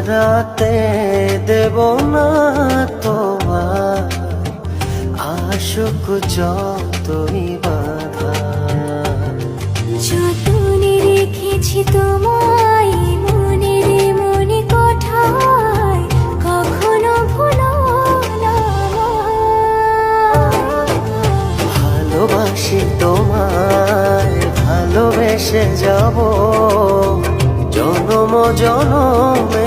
হারাতে দেব না তোমার আশুক যতই বাধা। যতনে রেখেছি তোমায় মনের মনে কোঠায়, কখনো ভুলো না আমায়। ভালোবাসি তোমায়, ভালোবেসে যাব জনম জনমে